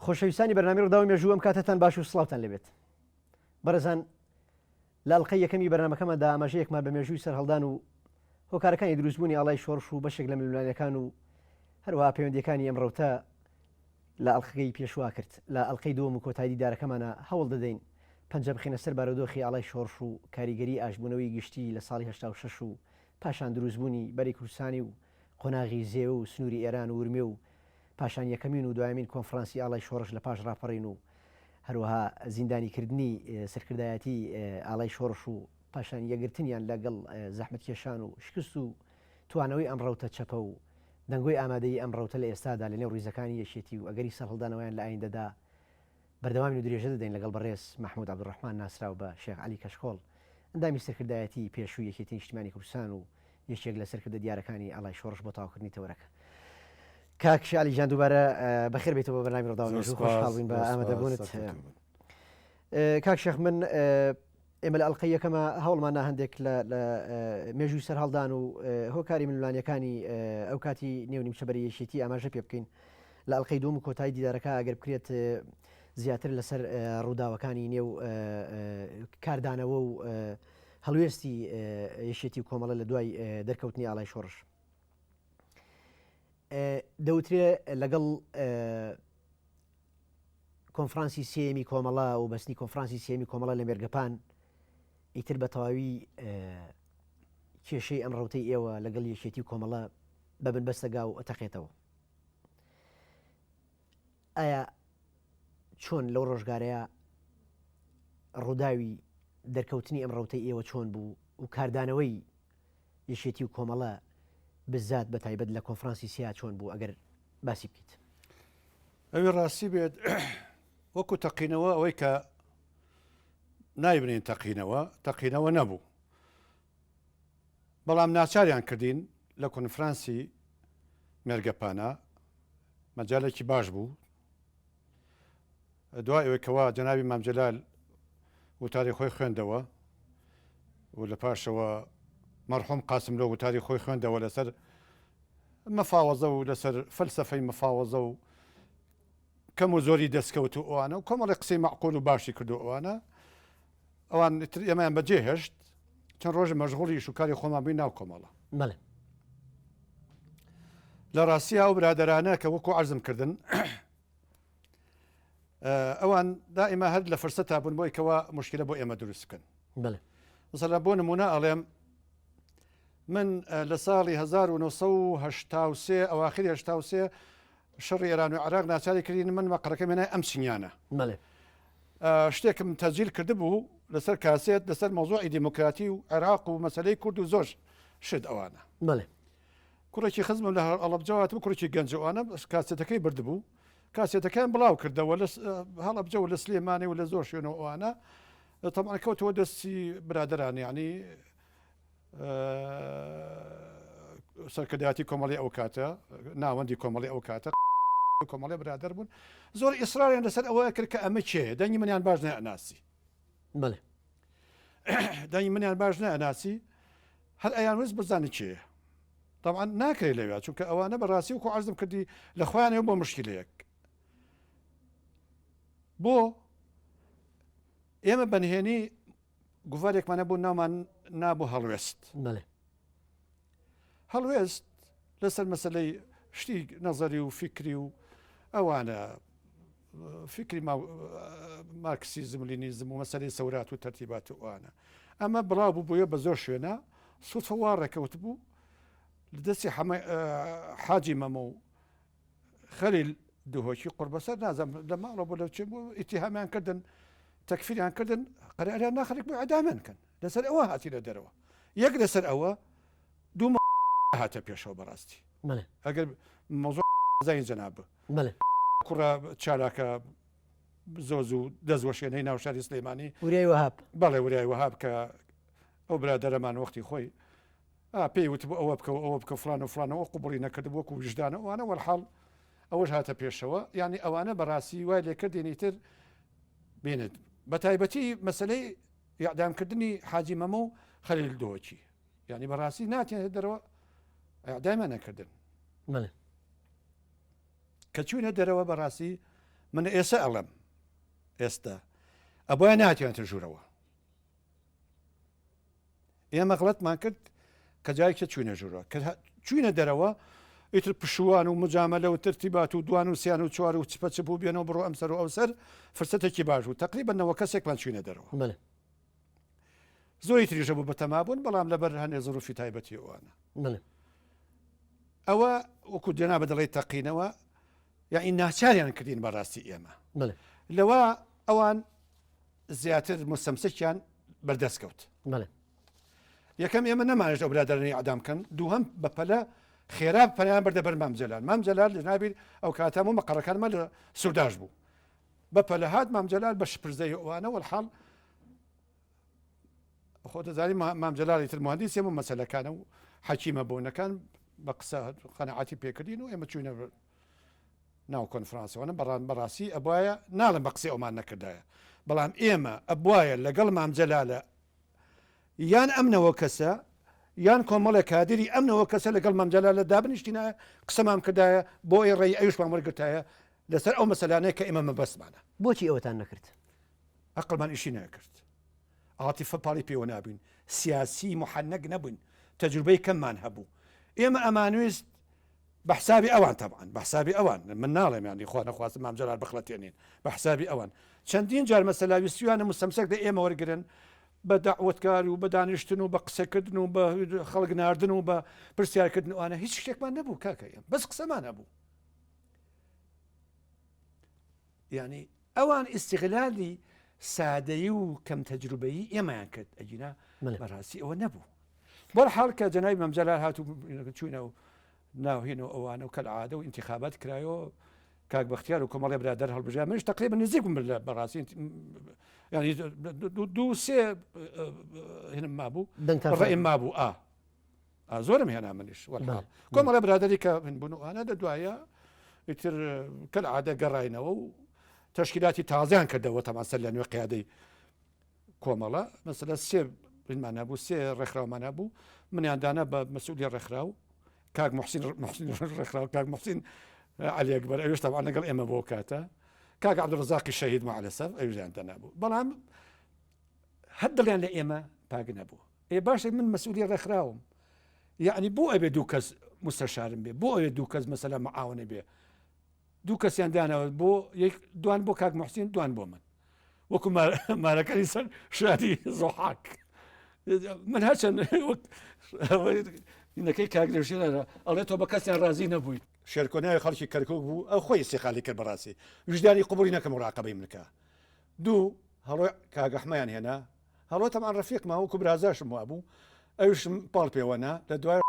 خۆشەویستانی بەرنامەی ڕووداوی مێژوو ئەم کاتتان باش و سڵاوتان لێبێت. بەڕێزان لە ئەڵقەی یەکەمی بەرنامەکەمەدا ئاماژەیەکمان بە مێژووی سەرهەڵدان و هۆکارەکانی دروستبوونی ئاڵای شۆڕش و بەشێک لە میلیۆنەکان و هەروەها پەیوەندیەکانی ئەم ڕەوتە لە ئەڵقەکەی پێشوا کرد. لە ئەڵقەی دووەم و کۆتایی دارەکەمانە هەوڵ دەدەین پەنجە بخینە سەر بارودۆخی ئاڵای شۆڕش و کاریگەری ئاشبوونەوەی گشتی لە ساڵی 86 و پاشان دروستبوونی بەری کوردستانی و قۆناغی زێوە و سنووری ئێران و ورمێ و پاشان یەکەمین و دوایمین کۆنفرانسی ئاڵای شۆڕش لە پاش ڕاپەڕین و هەروەها زیندانیکردنی سەرکردایەتی ئاڵای شۆڕش و پاشان یەگرتنیان لەگەڵ زەحمەتکێشان و شکست و توانەوەی ئەم ڕەوتە چەپە و دەنگۆی ئامادەی ئەم ڕەوتە لە ئێستادا لە نێو ڕیزەکانی یەشێتی و ئەگەری سەرهەڵدانەوەیان لە ئایندەدا بەردەوامی و درێژە دەدەین لەگەڵ بەڕێز محمود عەبدوڕەحمان ناسراو بە شێخ عەلی کەشکۆڵ ئەندامی سەرکردایەتی پێشووی یەکێتی نیشتیمانی کوردستان و یەکێک لە سەرکردە دیارەکانی ئاڵای شۆڕش بۆ تاوکردنی تەورەکە. کاک عەلی جان دووبارە بەخێر بێتەوە بە بەرنامەی ڕووداوی مێژوو خۆشحاڵبووین بە ئامادەبوونت. کاک شێخ من ئێمە لە ئەڵقەی یەکەمە هەوڵماندا هەندێک لە مێژووی سەرهەڵدان و هۆکاری ملیۆنیەکانی ئەو کاتی نێونیمچە بەرەیەشێتی ئاماژە پێ بکەین. لە ئەڵقەی دووەم و کۆتایی دیدارەکە ئەگەر بکرێت زیاتر لەسەر ڕووداوەکانی نێو کاردانەوە و هەڵوێستی یەشێتی و کۆمەڵە لە دوای دەرکەوتنی ئاڵای شۆڕش دەوترێ لەگەڵ کۆنفرانسی سێمی کۆمەڵە و بەستنی کۆنفرانسی سێمی کۆمەڵە لە مێرگەپان ئیتر بە تەواوی کێشەی ئەم ڕەوتەی ئێوە لەگەڵ یەکێتی و کۆمەڵە بەبن بەستەگا و ئەتەقێتەوە. ئایا چۆن لەو ڕۆژگارەیە ڕووداوی دەرکەوتنی ئەم ڕەوتەی ئێوە چۆن بوو و کاردانەوەی یەشێتی و کۆمەڵە بزات بە تایبەت لە کۆنفرانسی سیا چۆن بوو ئەگەر باسی بکەیت؟ ئەوی ڕاستی بێت وەکو تەقینەوە ئەوەی کە نایبنین تەقینەوە نەبوو، بەڵام ناچاریان کردین لە کۆنفرانسی مێرگەپانە مەجالێکی باش بوو. دوای ئەوەی کەوا جەنابی مام جەلال وتاری خۆی خوێندەوە و لە پاشەوە مەرحوم قاسم لۆ وتاری خۆی خوێندەوە لەسەر مەفاوەزە و لەسەر فەلسەفەی مەفاوەزە و کەم و زۆری دەستکەوت و ئەوانە و کۆمەڵی قسەی معقول و باشی کردو ئەوانە ئەوان ئێمەیان بەجێهێشت چەند ڕۆژە مەشغوڵی شوکاری خۆمان بووین ناو کۆمەڵە. لە ڕاستیە ئەو برادەرانە کە وەکو عەرزم کردن ئەوان دائیما هەر لە فرسەتا بوون بۆی کەوا مشکلە بۆ ئێمە دروست بکەن. مثلا بۆ نمونە ئەڵێم من لە ساڵی 1983 ئەواخری 83 شەڕی ئێران و عێراق ناچاری کردین من مەقڕەکەم هێنای ئەم سنیانە. شتێکم تەسجیل کرده بوو لەسەر کاسێت لەسەر مەوزوعی دیموکراتی و عێراق و مەسەلەی کورد و زۆر شت ئەوانە. کوڕێکی خزمم لە هەڵەبجەوات و کوڕێکی گەنجەوانە کاسێتەکەی بردبوو، کاسێتەکان بڵاو کردەوە هەڵەبجە و لە سلێمانی و لە زۆر شوێنەوە ئەوانە تەمان کەوتەوە دەستی برادەران، یعنی سەرکردایەتی کۆمەڵی ئەو کاتە ناوەندی کۆمەڵی ئەو کاتە کۆمەڵی برادەر بوون زۆر ئیسراریان لەسەر ئەوە کرد کە ئەمە چێ دەنگی منیان باش نەئەناسی دەنگی منیان باش نەئەناسی هەر ئەیان ویست بزانێت چێە. طبعا ناکرێت لەوێ چونکە ئەوانە بەڕاستی وەکو عەرزم کردی لە خۆیانەوە بۆ مشکلەیەک بۆ ئێمە بەنهێنی گوڤارێکمانە بوو ناومان نابوو هەڵوێست. هەڵوێست لەسەر مەسەلەی شتی نەزەری و فکری و ئەوانە فکری مارکسیزم لینیزم و مەسەلەی سەورات و تەرتیبات و ئەوانە ئەمە بڵاو بوو بووە بە زۆر شوێنە سوودفەوا ڕێکەوت بوو لە دەستی حاجی مەمە و خەلیل دوهۆکی قوربەسەر نازەم لە ماڵە بۆ لە چ بوو ئیتیهامیان کردن تەکفیریان کردن قەرەریان ناخەرێک بۆ ئەدامیان کەن لەسەر ئەوە هاتی لە دەرەوە یەک لەسەر ئەوە دوو هاتە پێشەوە بەڕاستی ئەگەر مەوزوع زای جەنابە کوڕە چالاکە زۆز و دەستوەشێنەی ناو شاری سلێمانی وریای وەهاب بەڵێ وریای وەهاب کە ئەو برادەرەمان وەختی خۆی پێی وت بوو ئەوە بکە ئەوە بکە فلان و فلانەوە قوبوڵی نەکرد وەکو وجدانە ئەوانە وەرحاڵ ئەوەش هاتە پێشەوە. یعنی ئەوانە بەڕاستی وای لێکردێنی تر بێنێت بە تایبەتی مەسەلەی یاعدامکردنی حاجی مەمە و خەلیل دۆچی، یعنی بەڕاستی ناتێنێت دەرەوە ئەعدامیان نەکردن کە چوونە دەرەوە بەڕاستی من ئێستا ئەڵم ئێستا ئەبووە ناتوانێتە ژوورەوە ئێمە غڵەتمان کرد کە جایکە چوینە ژوورەوە کە چوینە دەرەوە ئیتر پشووان و مجامەلە و ترتیبات و دوان و سیان و چوار و چپەچ بوو بێنەوە بڕۆ ئەمسەر و ئەوسەر فرسەتێکی باش و تقریبەنەوە کەسێکمان چوینە دەرەوە زۆری تریژە بوو بە تەمابوون بەڵام لەبەر هەندێک زڕوفی تایبەتی ئەوانە ئەوە وەکو جەنابە دەڵێ تەقینەوە یائی ناچاریان کردین بەڕاستی ئێمە لەوە ئەوان زیاتر مستەمسکیان بەردەستکەوت یەکەم ئێمە نەمانێت ئەو برادرانی ئەعدامکەن دووهەم بەپەلە خێرا پەیان بەردە بەر مامجلال مامجلال لەنابیر ئەو کاتەمە مەقەڕەکانمە لە سووداش بوو بەپەلە هات مامجلال بە شپرزەی ئەوانە وەڵحاڵ خۆ دەزانی مامجلالی تر مهندسی ئەمە مەسەلەکانە و حەکیمە بۆنەکان بە قسە قەنەعاتی پێکردین و ئێمە چوینە ناو کۆنفرانسەوەنە بەڕاستی ئەبوایە ناڵم بە قسەی ئەومان نەکردایە بەڵام ئێمە ئەبوایە لەگەڵ مامجلالە یان ئەمنەوە کەسە یان کۆمەڵە کادری ئەمنەوە کەسە لەگەڵ مامجلالە دابنیشتینایە قسەمان کردایە بۆ ئێ ڕێی ئەوشمان وەرگرتایە لەسەر ئەو مەسەلانەیە کە ئێمە مەبەستمانە بۆچی ئەوەتان نەکرد عەقڵمان ئیشی نەکرد عاتیفە پاڵی پێوە نابووین سیاسی محەنەق نەبووین تەجروبەی کەممان هەبوو ئێمە ئەمانویست بە حسابی ئەوان تەبعاً بە حسابی ئەوان من ناڵێم یانی خوا نەخواستم مامجلال بخڵەتێنین بە حسابی ئەوان چەندین جار مەسەلاویستیوانە مستەمسەک لە ئێمە وەرگرن بە داعوەتکار و بە دانیشتن و بە قسەکردن و بە خەڵک ناردن و بە پرسیارکردن ئەوانە هیچ شتێکمان نەبوو کاکە بەس قسەمان هەبوو ینی ئەوان ئیستیغلالی سادەیی و کەم تەجروبەیی ئێمەیان کرد ئەجینا بەڕاستی ئەوە نەبوو بۆ حاڵ کە جەنابی مەمجلال هات و چوینە و ناوهێنەوە ئەوانە و کەلعادە و ئینتیخابات کرایەوە کاک بەختیار و کۆمەڵی برادەر هەڵبژار منش تقریبا نزیک بووم بەڕاستی ینی دوو سێ هێنم مابوو ڕێیم مابوو زۆرم هێنا منیش کۆمەڵی برادەری کە بوون ئەوانە دەدوایە ئیتر کەلعادە گەڕاینەوە و تشکیلاتی تازیان کردەوە تەماسەر لە نوێ قیادەی کۆمەڵە مەسەلە سێ بنمان هەبوو سێ ڕێکخراومان هەبوو منیاندانە بە مەسئولی ڕێکخراو کاک محسین ڕێکخراو کاک محسین علی ئەکبەر ئەوش تەبعاً لەگەڵ ئێمە بۆ کاتە کاک عەبدوڕەزاقی شەهید مع الەسەف ئەویشیان نەبوو بەڵام هەر دڵیان لە ئێمە پاک نەبوو باشە من مەسئولی ڕێکخراوم یعنی بۆ ئەبێ دوو کەس مستەشارم بێ بۆ ئەوێ دوو کەس مەسەلە مەعاونە بێ دوو کەسیان دانەوە بۆ دوان بۆ کاک محسین دوان بۆ من وەکو مارەکەی سەر شادی زۆحاک من هەرچەند نەکەی کاک دەژێرە ئەڵێ تۆ بە کەسیان ڕازی نەبوویت شێرکۆنیای خەڵکی کەرکک بوو ئەو خۆی استیقالی کرد بەڕاستی وجدانی قبولی نەکەم مراقبەی منکە دوو هەڵۆی کاک ئەحمەیان هێنا هەڵۆ تەمان ڕەفیقما وەکو برازاشم وا بوو ئەوشم پاڵ پێوەنا لە دوای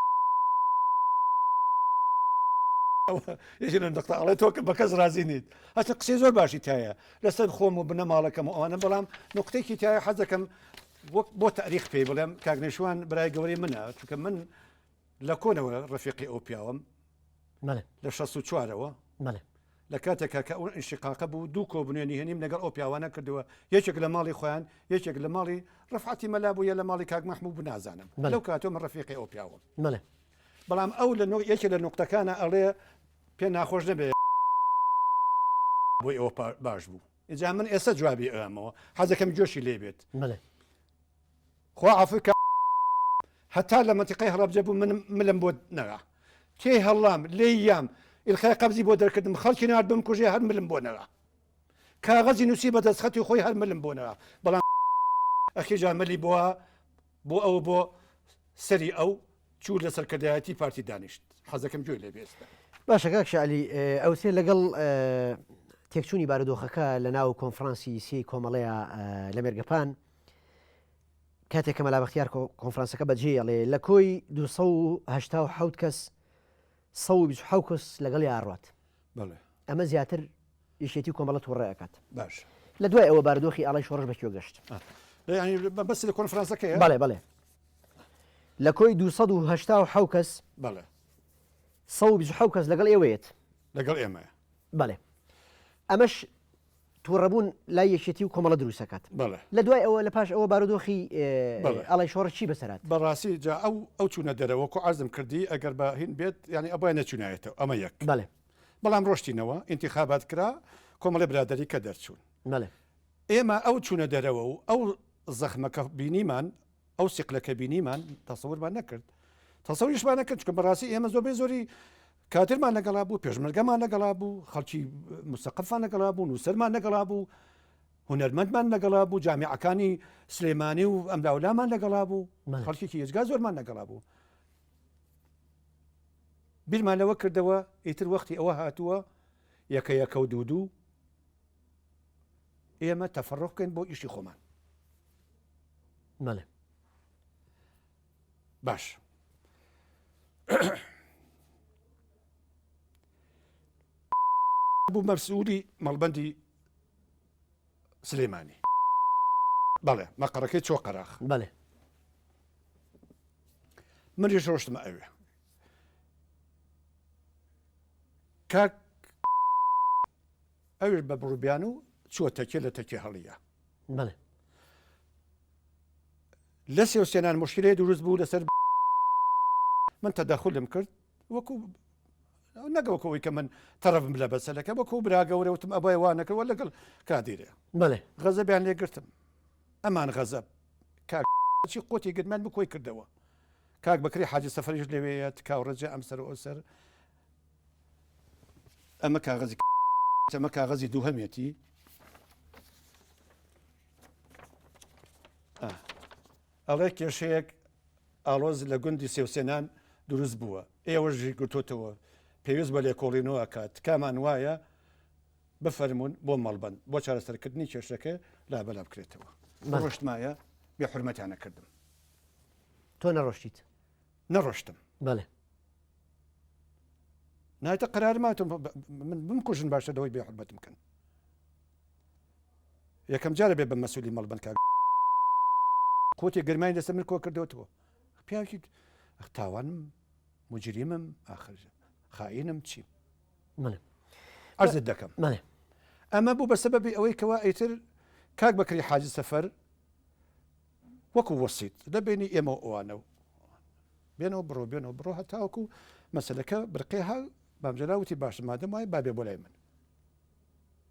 نقطە ئەڵێ تۆ بە کەس رازی نیت هەتا قسەی زۆر باشی تایە لەسەر خۆم و بنە ماڵەکەم و ئەوانە بەڵام نقطەیەکی تایە حەزەکەم بۆ تاریخ پێی بڵێم کاکنێشوان برای گەوری منە چونکە من لە کۆنەوە ڕەفیقی ئەو پیاوەم لە 64ەوە لە کاتێکا کە ئەو ئینشقاقە بوو دوو کۆبنێنی هێنیم لەگەڵ ئەو پیاوانە کردووە یەکێک لە ماڵی خۆیان یەکێک لە ماڵی ڕەفعەتی مەلا بوو یە لە ماڵی کاک مەحموود بوو نازانم لەو کاتۆ من ڕەفیقی ئەو پیاوەم بەڵام ئەو لە یەکێک لە نقطەکانە ئەڵێ پێ ناخۆش نەبێ بۆی ئەوە باش بوو ئجا من ئێستا جوابی ئەمەوە حەزەکەم جۆشی لێ بێت خوا ئافریقا هەتا لە منتیقەی هەڵەبجە بوو ملم بۆ نەرا کێ هەڵام لێ یام ئیلخای قەبزی بۆ دەرکردم خەڵکی نارد بم کوژێ هەر ملم بۆ نەرا کاغەزی نووسی بە دەستخەتی خۆی هەر ملم بۆ نەرا بەڵام ئەخی جامەلی بووە بۆ ئەو بۆ سەری ئەو چوو لە سەرکردایەتی پارتی دانیشت حەزەکەم گوێ لێ بێستە باشە کاک شعلی ئەوسێ لەگەڵ تێکچوونی بارودۆخەکە لە ناو کۆنفرانسی سی کۆمەڵەیە لە مێرگەپان کاتێک کە مەلا بەختیار کۆنفرانسەکە بەجێڵێ لە کۆی 287 کەس 127 کەس لەگەڵ ئاڕات ئەمە زیاتر یشێتی کۆمەڵە تووڕێەکات باش لە دوای ئەوە بارودۆخی ئاڵای شۆڕش بەکوێ گەشت بەس لە کۆنفرانسەکەیە بەڵێ لە کۆی 287 کەس 127 کەس لەگەڵ ئێوەیەت لەگەڵ ئێمە بەڵێ ئەمەش تووڕەبوون لای یەکێتی و کۆمەڵە دروستەکات لە دوای ئەوە لە پاش ئەوە بارودۆخی ئاڵای شۆڕش چی بەسەرات بەڕاستی جا ئەو چوونە دەرەوەکو عەرزم کردی ئەگەر بە هین بێت ینی ئەبای نەچوونایەتەوە ئەمە یەک بەڵێ بەڵام ڕۆشتینەوە ئینتیخابات کرا کۆمەڵی برادری کە دەرچوون بەڵێ ئێمە ئەو چوونە دەرەوە و ئەو زەخمەکە بینیمان ئەو سیقلەکە بینیمان تەسەورمان نەکرد تەسەوریشمان نەکرد چکە بەڕاستی ئێمە زۆری کاترمان لەگەڵا بوو پێشمەرگەمان لەگەڵا بوو خەڵکی مستەقفان لەگەڵا بوو نووسەرمان لەگەڵا بوو هونەرمەندمان لەگەڵا بوو جامیعەکانی سلێمانی و ئەملاولامان لەگەڵا بوو خەڵکیی هێزگا زۆرمان لەگەڵا بوو بیرمان لەوە کردەوە ئیتر وەختی ئەوە هاتووە یەکە و دوو ئێمە تەفەڕۆکەین بۆ ئیشی خۆمان بەڵێ باش بوو مەسئولی مەڵبەندی سلێمانی بەڵێ مەقەڕەکەی چۆ قەراخ بەڵێ منیش ڕۆشتمە ئەوێ کاک ئەوش بە بڕووبیان و چوە تەکێ لە تەکێ هەڵیە بەڵێ لە سێوسێنان مشکلەیە دروست بوو لەسەر من تەدەخولم کرد وەکو نەگەوەکەوەی کە من تەڕەفم لە بەسەلەکە وەکو برا گەورەوتم ئەبای وان نەکردوە لەگەڵ کادیرێ بەڵێ غەزەبیان لێگرتم ئەمان غەزەب کاچی قوتی گرمان بکۆی کردەوە کاک بەکری حاجی سەفەریش لەوەیە کاوڕەجە ئەم سەر ئۆسەر ئەمە کاغەزی ئەمە کاغەزی دوو هەمێتی ئەڵێ کێشەیەک ئاڵۆز لە گوندی سێوسێنان دروست بووە ئێوەژی گرتوتەوە پێویست بە لێکۆڵینەوە کات کامان وایە بفەرمونون بۆ مەڵبەند بۆ چارەسەرکردنی کێشەکە لا بەلا بکرێتەوە ڕۆشتمایە بێ حرمەتیانە کردم تۆ نەڕۆشتیت نەڕۆشتم بەڵێ نایتە قەرارماتم من بمکوژن باشە دەوەی بێ حرمەتم بکەن یەکەم جارە بێ بە مەسئولی مەڵبەند کاک قوتی گرمای لەسەر من کۆ کردەوەتەوە پیاکی تاوانم مجریمم ئاخر خائینم چیم بەڵێ عەرزت دەکەم بەڵێ ئەمە بوو بە سەبەبی ئەوەی کەوا ئیتر کاک بەکری حاجی سەفەر وەکو وەسیت لە بینی ئێمە ئەوانە بێنەوە بڕۆ هەتاوەکو مەسەلەکە برقی ها مامجەلاوتی باشە مادەم وایە بابێ بۆ لای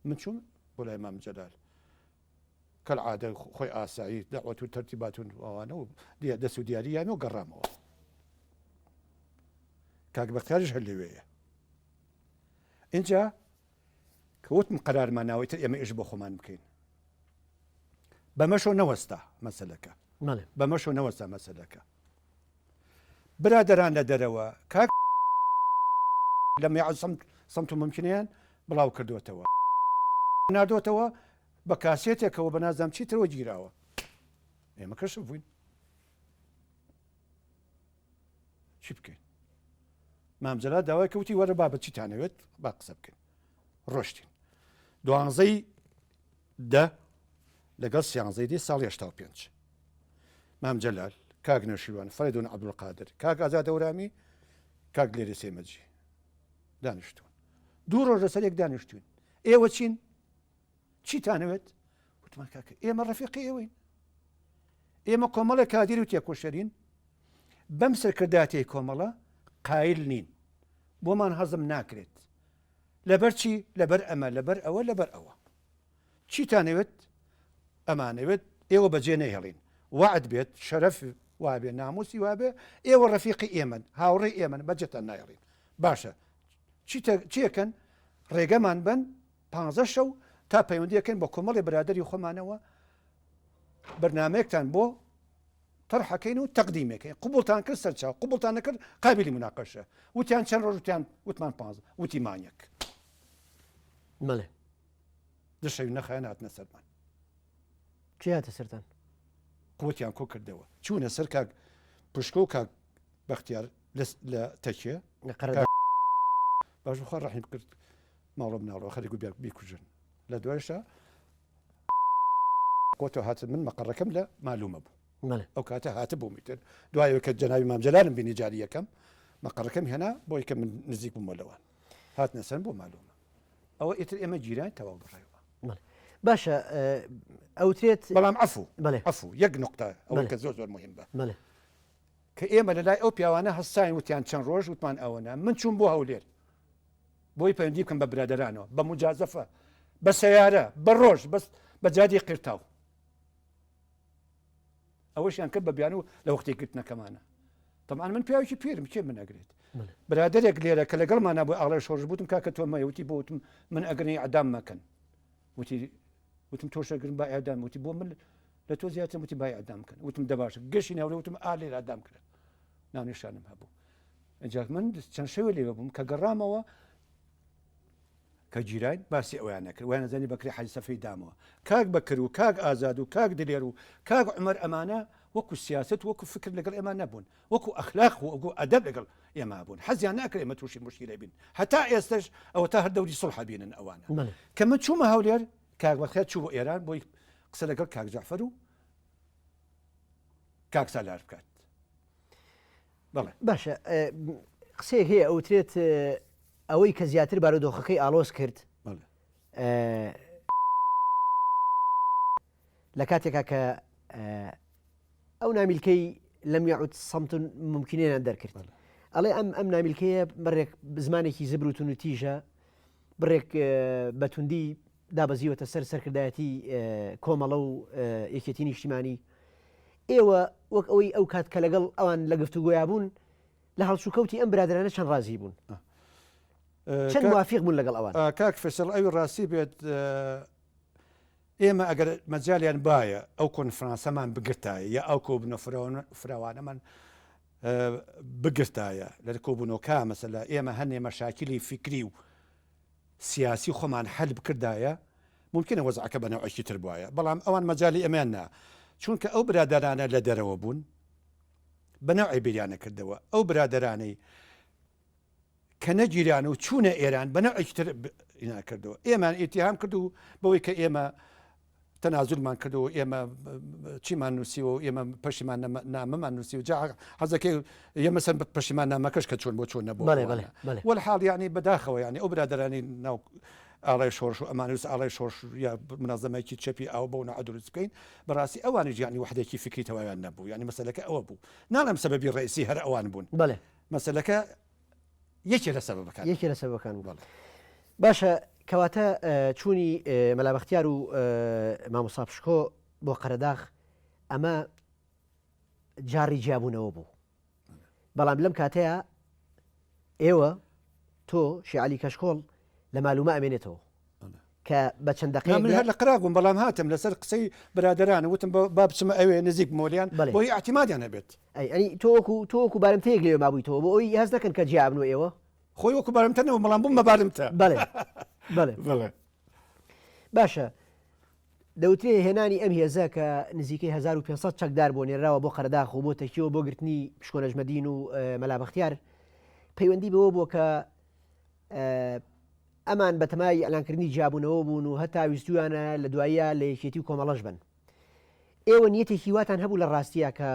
من چوون بۆ لای مام جەلال کەالعادە خۆی ئاسایی دەعوەت و تەرتیبات و ئەوانە و دەست و دیارییانە و گەڕامەوە کاک بەختیاریش هەر لەوەیە اینجا کەوتم قەرارمان ناوەیتر ئێمە ئێش بۆ خۆمان بکەین بەمەشۆ نەوەستا مەسەلەکە بەڵێ بەمەشۆ نەوەستا مەسەلەکە برادەران لە دەرەوە کاک لە میعاد سەمت و ممکنیان بڵاو کردوێتەوە نادۆتەوە بە کاسێتێکەوە بە نازام چیترەوە گیراوە ئێمە کەشف بووین چی بکەین مامجەلات داوای کەوتی وەرە بابەت چیتانەوێت با قسە بکەین ڕۆشتین دوانزەی دە لەگەڵ سیانزەی دی ساڵی 85 مامجەلال کاک نەشیوان فەریدون عەبدولقادر کاک ئازاد دەورامی کاک لێرە سێمەجی دانیشتون دوو ڕۆژ لەسەر یەک دانیشتوین ئێوە چین چیتانەوێت وتمان کاکە ئێمە ڕەفیقی ئێوەین ئێمە کۆمەڵە کادیر و تێکۆشەرین بەم سەرکرداتەی کۆمەڵە قایل نین بۆمان هەزم ناکرێت لەبەر چی لەبەر ئەمە لەبەر ئەوە لەبەر ئەوە چیتانەوێت ئەمانەوێت ئێوە بەجێ نەهێڵین وعد بێت شەرەف وابێ ناموسی وابێ ئێوە ڕەفیقی ئێمن هاوڕێی ئێمن بەجێتان نایڕین باشە چیەکەن ڕێگەمان بن 15 شەو تا پەیوەندیەکەین بە کۆمەڵی برادری خۆمانەوە بەرنامەیەکتان بۆ تەرحەکەین و تەقدیمەکەین قوبوڵتان کرد سەرچاو قوبوڵتان نەکرد قابلی مناقەشە وتیان چەند ڕۆژ وتمان 15 وتی مانیەک بەڵێ دشەوی نەخایەن هاتنە سەرمان چی هاتە سەرتان قوتیان کۆ کردەوە چوونە سەر کاک پشکۆ و کاک بەختیار لە تەکێ باش بخوا ڕەحیم کرد ماڵۆ مناڵەوە خەریک و بیکوژن لە دوایشە قوتەوە هات من مەقەڕەکەم لە مالومە بوو بەڵێ ئەو کاتە هاتە بوو میتر دوایەوە کە جەناوی مامجەلالم بینی جاری یەکەم مەقەڕەکەم هێنا بۆی کە من نزیک بوومە لەوان هاتنە سەر بۆ مالومە ئەوە ئیتر ئێمە جیران تەواو بڕێەوە باشە ئەوترێت بەڵام عەفو بەڵێ عەفو یەک نقطە ئەوەی کە زۆر مهم بە بەڵێ کە ئێمە لەلای ئەو پیاوانە هەستاین وتیان چەند ڕۆژ وتمان ئەوەنە من چوون بۆ هەولێر بۆی پەیوەندی بکەم بە برادەرانەوە بە مجازەفە بە سەیارە بە ڕۆژ بەس بە جادی قرتاو ئەوەشیان کرد بە بیان و لە وەختی گرتنەکەمانە طبعا من پیاوێکی پێرم کێ من ئەگرێت برادێک لێرە کە لەگەڵمانە بۆ ئاڵای شۆڕژ بوتم کاکە تۆمە وتی بۆ وتم من ئەگەرنی عدام مەکەن وتم تۆشەگرن با ئەدام وتی بۆ من لە تۆ زیاتر وتی بای ئەدام کەن وتم دەباشە گەشتی ناولە وتم ئالێر ئەدام کرد ناونیشانم هەبوو ئەجا من چەند شەوە لێوە بووم کە گەڕامەوە کە جیران باسی ئەویان نەکرد ویان نەزانی بەکری حەجی سەفەی دامەوە کاک بەکر و کاک ئازاد و کاک دلێر و کاک عومەر ئەمانە وەکو سیاست وەکو فکر لەگەڵ ئێمە نەبوون وەکو ئەخلاق و وەکو ئەدەب لەگەڵ ئێمە بوون حەزیان ناکرێت ئێمە تووشی مشکلە بین هەتا ئێستش ئەوە تا هەر دەوری سڵح بینن ئەوانە کە من چوومە هەولێر کاک بەخێر چوو بۆ ئێران بۆی قسە لەگەڵ کاک جەعفەر و کاک سالار بکات بەڵێ باشە قسەیەک هەیە ئەوترێت ئەوەی کە زیاتر بارودۆخەکەی ئالۆز کرد لە کاتێکا کە ئەو نامیلکەی لەم یعود سەمتون ممکنێنان دەرکرد ئەڵێ ئەم نامیلکەیە بڕێک زمانێکی زبروتون و تیژە بڕێک بەتوندی دابەزیوەتە سەرکردایەتی کۆمەڵە و یەکێتی نیشتیمانی ئێوە وەک ئەوەی ئەو کات کە لەگەڵ ئەوان لە گفتوگۆیا بوون لە هەڵسوکەوتی ئەم برادرانە چەند ڕازی بوون چەند موافق بوون لەگەڵ ئەوان کاک فێسەڵ ئەوی ڕاستی بێت ئێمە ئەگەر مەجاالیان باە ئەو کۆنفرانسەمان بگرتایە یا ئەو کۆبنە فراوانەمان بگرتایە لە کۆبوونەوەکە مەسەلا ئێمە هەنێ مەشاکلی فکری و سیاسی خۆمان هەل بکردایە ممکنە وەزعەکە بە نەوعێکی تر بواە بەڵام ئەوان مەجای ئەمیان نا چونکە ئەو برادرانە لە دەرەوە بوون بە نەوعی بیریانە کردەوە ئەو برادرانەی کە نەگیریان و چوونە ئێران بە نەوعێکی تر ناکردەوە ئێمان ئیتیهام کرد و بەوەی کە ئێمە تەنازولمان کردو ئێمە چیمان نووسیوە و ئێمە پەشیمان نامەمان نووسی و جا حەزەکەی ئێمە سەر پەشیمان نامەکەش کە چۆن بۆ چۆن نەبوو وەلحاڵ یعنی بەداخەوە یعنی ئەو برادرانی ناو ئاڵای شۆڕش و ئەمانوس ئاڵای شۆڕش یا منازەمەیەکی چەپی ئەو بۆ نەعەدروست بکەین بەڕاستی ئەوانیش یعنی وحدێکی فکری تەواویان نەبوو یعنی مەسەلەکە ئەوە بوو ناڵم سەبەبی ڕئیسی هەر ئەوان بوون مەسەلەکە یەکێ لە سەبەکان بوو باشە کەواتە چوونی مەلا بەختیار و مامۆستا پشکۆ بۆ قەرەداغ ئەمە جاری جیابوونەوە بوو بەڵام لەم کاتەیە ئێوە تۆ شیعەلی کەشکۆڵ لە مالومە ئەمێنێتەوە کە بە چەند دقیقە من هەر لە قراغ بووم بەڵام هاتم لەسەر قسەی برادران وتم با بچمە ئەوێ نزیک مۆلیان بۆی احتیمادیان هەبێت ئەنی تۆوەکو بارمتەیەک لێوە مابوویتەوە بۆ ئەوی هەست دەکەن کە جیابنەوە ئێوە خۆی وەکو بارمتەنەوە بەڵام بووم مەبارمتە بەڵێ باشە دەوترێ هێنانی ئەم هێزە کە نزیکەی 1500 چەکدار بۆ نێراوە بۆ قەرەداغ و بۆ تەکیەوە بۆ گرتنی پشکۆ نەژمەدین و مەلا بەختیار پەیوەندی بەوە بووە کە ئەمان بەتەمای ئەلانکردنی جیابوونەوە بوون و هەتا ویستویانە لە دواییە لە یەکێتی و کۆمەڵەش بن ئێوە نیەتێکی واتان هەبوو لە ڕاستیە کە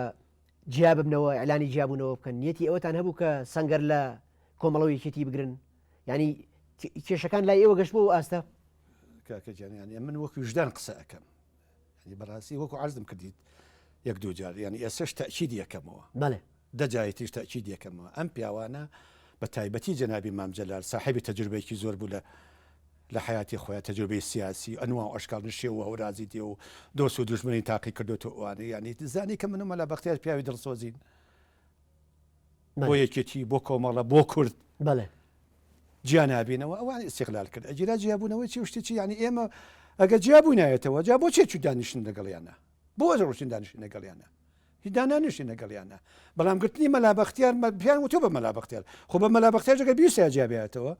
جیاب ببنەوە ئەلانی جیابوونەوە بکەن نیەتی ئەوەتان هەبوو کە سەنگەر لە کۆمەڵەوە یەکێتی بگرن ینی کێشەکان لای ئێوە گەشت بۆ ئاستە کاکەجیانی من وەکو وجدان قسە ئەەکەم ینی بەڕاستی وەکو عەرزم کردیت یەک دوو جار ینی ئێسش تەئکید یەکەمەوە بەڵێ دەجایەتیش تەئکید یەکەمەوە ئەم پیاوانە بە تایبەتی جەنابی مام جەلال صاحبی تەجروبەیەکی زۆر بوو لە حیاتی خۆیان تەجروبەی سیاسی ئەنواع و ئەشکال نشێوە و رازی دێ و دۆست و دوژمنی تاقی کردوتە ئەوانە یعنی زانی کە من و مەلا بەختیار پیاوی دڵسۆزین بۆ یەکێتی بۆ کۆمەڵە بۆ کورد بەڵێ گیانابینەوە ئەوان استیقلال کرد ئەجیرا جیابوونەوەی چی شتێکی ینی ئێمە ئەگە جیابوو نایەتەوە جا بۆ چێ دانیشتن لەگەڵیانە بۆ ڕۆشتین دانیشتن لەگەڵیانە هیچ دانانیشتین لەگەڵیانە بەڵام گرتنی مەلا بەختیار پیان و تۆ بە مەلا بەختیار خۆ بە مەلا بەختیار جگە بیوسیا جیابێتەوە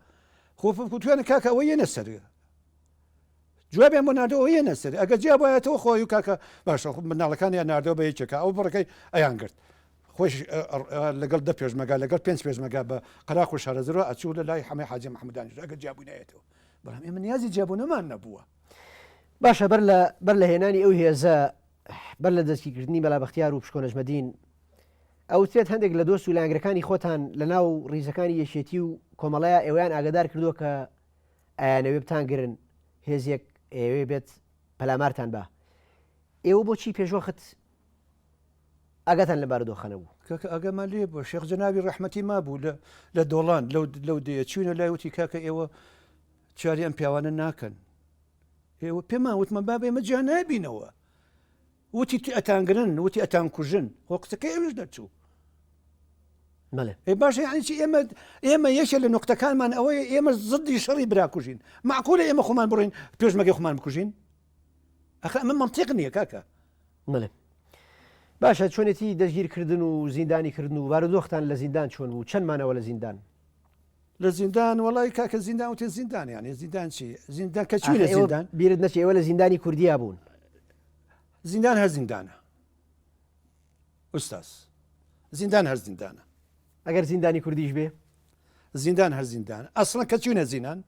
خۆ توانە کاکە ئەوە یەنە سەر جوابیان بۆ ناردەوە یەنە سەر ئەگە جیابایەتەوە خۆی و کاکە باشە مناڵەکانیان ناردەوە بە یەکێکە ئەو بڕەکەی ئەیان گرت خۆش لەگەڵ دە پێشمەگا لەگەڵ 5 پێشمەگا بە قەراق و شارەزرەوە ئەچوو لە لای هەمەی حاجی محەممەدانیش ئەگە جیابوو نایەتەوە بەڵام ئێمە نیازی جیابوونەمان نەبووە باشە بەر لە هێنانی ئەو هێزە بەر لە دەستگیرکردنی مەلا بەختیار و پشکۆ نەژمەدین ئەوترێت هەندێک لە دۆست و لایەنگرەکانی خۆتان لە ناو ڕیزەکانی یەکێتی و کۆمەڵایە ئێوەیان ئاگادار کردووە کە ئایانەوێ بتانگرن هێزێک ئێوێ بێت پەلامارتان بە ئێوە بۆچی پێشوەخت ئاگاتان لە بارودۆخانە بوو کاکە ئەگەمان لێ بووە شێخ جەنابی ڕەحمەتی مابوو لە دۆڵان لەو دێ چوینە لایوتی کاکە ئێوە چاری ئەم پیاوانە ناکەن ئێوە پێمان وتمان با ئێمە جا نابینەوە وتی ئەتانگرن وتی ئەتان کوژن خۆ قسەکەی ئەوش دەرچوو بەڵێ باشە یعنی چی ئێمە یەکێ لە نقطەکانمان ئەوەیە ئێمە زدی شەڕی براکوژین معقولە ئێمە خۆمان بڕین پێشمەگەی خۆمان بکوژین ئەخ ئەمە منطق نییە کاکە بڵێ باشە چۆنێتی دەستگیرکردن و زیندانیکردن و بارودۆختان لە زیندان چۆن بوو چەندمانەوە لە زیندان لە زیندان وڵی کاکە زیندان و تێ زیندان یانی زیندان چی زیندان کە چوی لە زیندان بیرت نەچێ ئێوە لە زیندانی کوردیا بوون زیندان هەر زیندانە ئوستاس زیندان هەر زیندانە ئەگەر زیندانی کوردیش بێ زیندان هەر زیندانە ئەسڵەن کە چوونە زیندان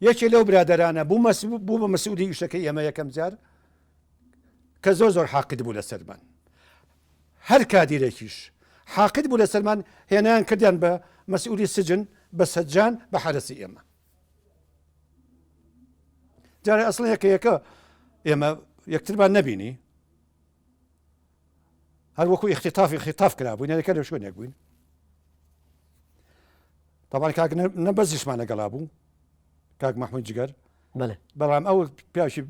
یەکێ لەو برادرانە بوو بە مەسئولی ئیشەکەی ئێمە یەکەم جار کە زۆر حاقد بوو لە سەرمان هەر کادیرێکیش حاقد بوو لە سەرمان هێنیان کردیان بە مەسئولی سجن بە سەجان بە حرەسی ئێمە جارە ئەسڵ یەکە ئێمە یەکترمان نەبینی هەر وەکو اختتافی خطاف کرا بووین لەکە لە شوێنێک بووین طبعا کاک نەبەزیشمان لەگەڵا بوو کاک محمود جگەر بەڵێ بەڵام ئەو پیاوی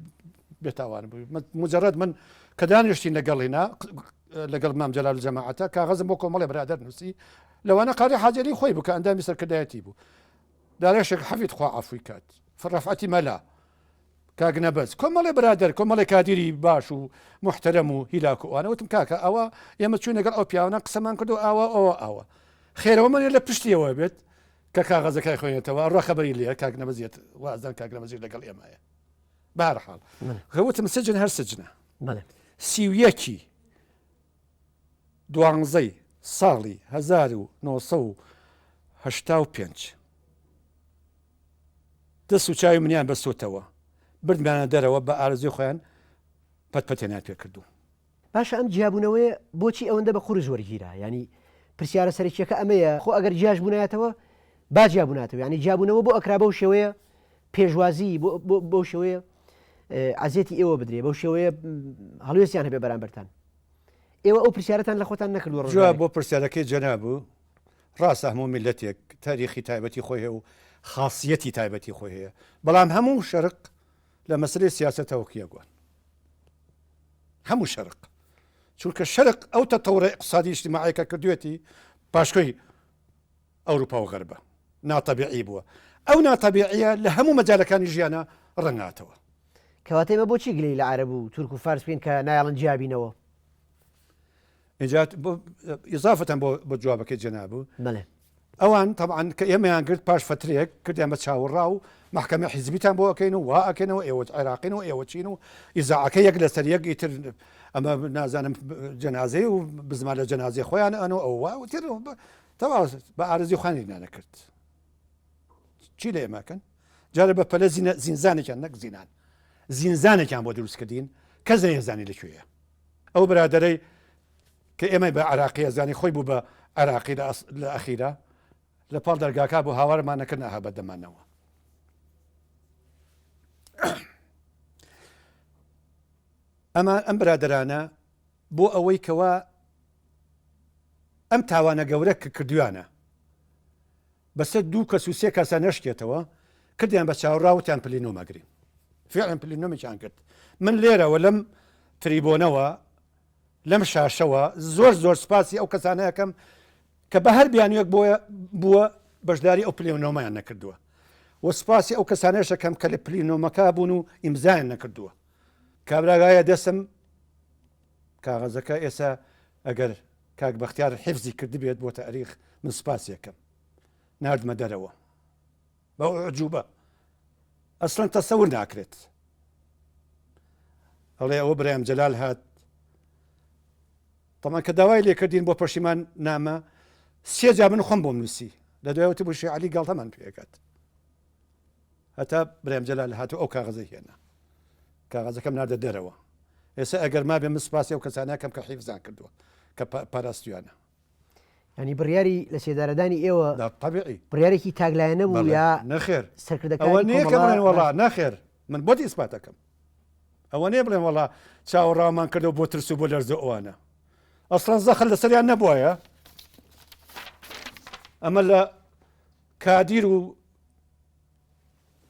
بێتاوان بوو مجرد من کە دانیشتین لەگەڵینا لەگەڵ مام جەلال جەماعەتە کاغەزم بۆ کۆمەڵی برادەر نووسی لەوانە قاری حاجەری خۆی بوو کە ئەندامی سەرکردایەتی بوو دارێشێک حەفید خوا عەفوی کات ڕەفعەتی مەلا کاک نەبەز کۆمەڵی برادەر کۆمەڵی کادیری باش و محتەرەم و هیلاک و ئەوانە وتم کاکە ئەوە ئێمە چوین لەگەڵ ئەو پیاوانە قسەمان کرد و ئەوە خێرەوە منێ لە پشتیەوە بێت کە کاغەزەکەی خوێنێتەوە ڕۆ خەبەری لێ کاک نەبەزیێت وازدان کاک نەبەزیر لەگەڵ ئێمەیە بەهەرحاڵ وتم سجن هەر سجنە سیویەکی دوانزەی ساڵی 1985 دەست و چاوی منیان بەستۆتەوە بردمانە دەرەوە بە ئارزوی خۆیان پەتپەتێنان پێ کردو باشە ئەم جیابوونەوەی بۆچی ئەوەندە بە قورس وەرگیرە ینی پرسیارە سەرچیەکە ئەمەیە خۆ ئەگەر جیاش بوونایەتەوە با جیابووناتەوە ینی جیابوونەوە بۆ ئەکرا بەو شێوەیە پێشوازی بۆ شێوەیە عزیەتی ئێوە بدرێ بەو شێوەیە هەڵوێستیان هەبێ بەرامبەرتان ئێوە ئەو پرسیارەتان لە خۆتان نەکردووە جواب بۆ پرسیارەکەی جەنابوو ڕاستە هەموو میلەتێک تاریخی تایبەتی خۆی هەیە و خاصیەتی تایبەتی خۆی هەیە بەڵام هەموو شەرق لە مەسلەی سیاسەتەوە کیەگوان هەموو شەرق چونکە شەرق ئەو تەتەورە اقتصادی اجتماعیەکە کردوێتی پاشکۆی ئەوروپا و غەربە ناتەبیعی بووە ئەو ناتەبیعیە لە هەموو مەجالەکانی ژیانە ڕەنگاتەوە کەواتەمە بۆچی گلەی لە عەرەب و تورک و فارس بین کە نایڵن جیابینەوە ئیزافەتەن بۆ جوابەکەی جەنابوو بەڵێ ئەوان طبعاً کە ئێمەیان کرد پاش فترێک کردیان بە چاوەڕا و محکەمە حیزبیتان بۆ ئەەکەین و وا ئەکەنەوە ئێوە عێراقین و ئێوە چین و ئیزاعەکە یەک لەسەر یەک ئیتر ئەمە نازانم جەنازەی و بزمان لە جەنازەی خۆیان ئەنەوە ئەوە و تر تەواو بە ئارزی خوانێکیان نەکرد چی لە ئێمەکەن جارە بە پەلە زینزانێکیان نەک زینان زینزانێکیان بۆ دروستکردین کەس نەیەزانی لەکوێیە ئەو برادەرەی کە ئێمە بە عراقی ئەزانی خۆی بوو بە عراقی لە ئەخیرە لە پاڵ دەرگاکە بۆ هاوارمان نەکرد نەها بەدەمانەوە ئەم برادرانە بۆ ئەوەی کەوا ئەم تاوانە گەورە کە کردویانە بەسەر دوو کەس و سێ کەسە نەشکێتەوە کردیان بە چاوەڕاوتیان پلینۆمەگرین فعلا پلینۆمێکیان کرد من لێرەوە لەم تریبۆنەوە لەم شاشەوە زۆر سپاسی ئەو کەسانەیەکەم کە بە هەر بیانوێک بووە بەشداری ئەو پلینۆمەیان نەکردووە و سپاسی ئەو کەسانەشەکەم کە لە پلینۆمەکە بوون و ئیمزایان نەکردووە کابراگایە دەسم کاغەزەکە ئێستا ئەگەر کاک بەختیار حیفزی کرد بێت بۆ تاریخ من سپاسیەکەم نردمە دەرەوە بە عجوبە ئەسڵەن تەسەور ناکرێت ئەڵێ ئەوە برایەم جەلال هات تەمان کە داوای لێکردین بۆ پەشیمان نامە سێ جا من خۆم بۆم نووسی لە دوایەوەتی بۆ شێعەلی گاڵتەمان پێکات هەتا برایەم جەلال هاتو ئەو کاغەزەی هێنا کاغەزەکەم ناردە دەرەوە ئێستا ئەگەر ما بێ من سپاسی ئەو کەسانەکەم کە حیفزان کردووە کە پاراستویانە ینی بڕیاری لە سێدارەدانی ئێوە طبیعی بڕیارێکی تاگلایەنە بوو یا نەخێر سەرکردەکانی ئەوە نییە کە بڵێن وەڵا نەخێر من بۆتی ئیسپاتەکەم ئەوە نییە بڵێن وەڵا چاوەڕامان کردەوە بۆ ترس و بۆ لەرزە ئەوانە ئەسڵەن زەخر لەسەریان نەبووایە ئەمە لە کادیر و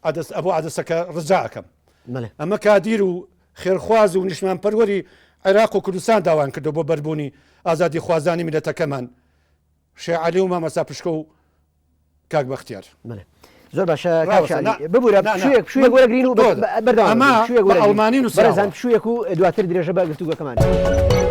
ئەبوو عادەسەکە ڕجاکەم بەڵێ ئەمە کادیر و خێرخواز و نیشمان پەروەری عێراق و کوردستان داوان کردو بۆ بەربوونی ئازادی خوازانی میلەتەکەمان شێعەلی و مامەسا پشکە و کاک بەختیار بەڵێ زۆر باشە ڕاوەسە. ببوورە شوێک وەرەگرین و ئەمە بە ئەڵمانی نووسراوە. بەرەزان شوێک و دواتر درێژە بە گفتوگەکەمان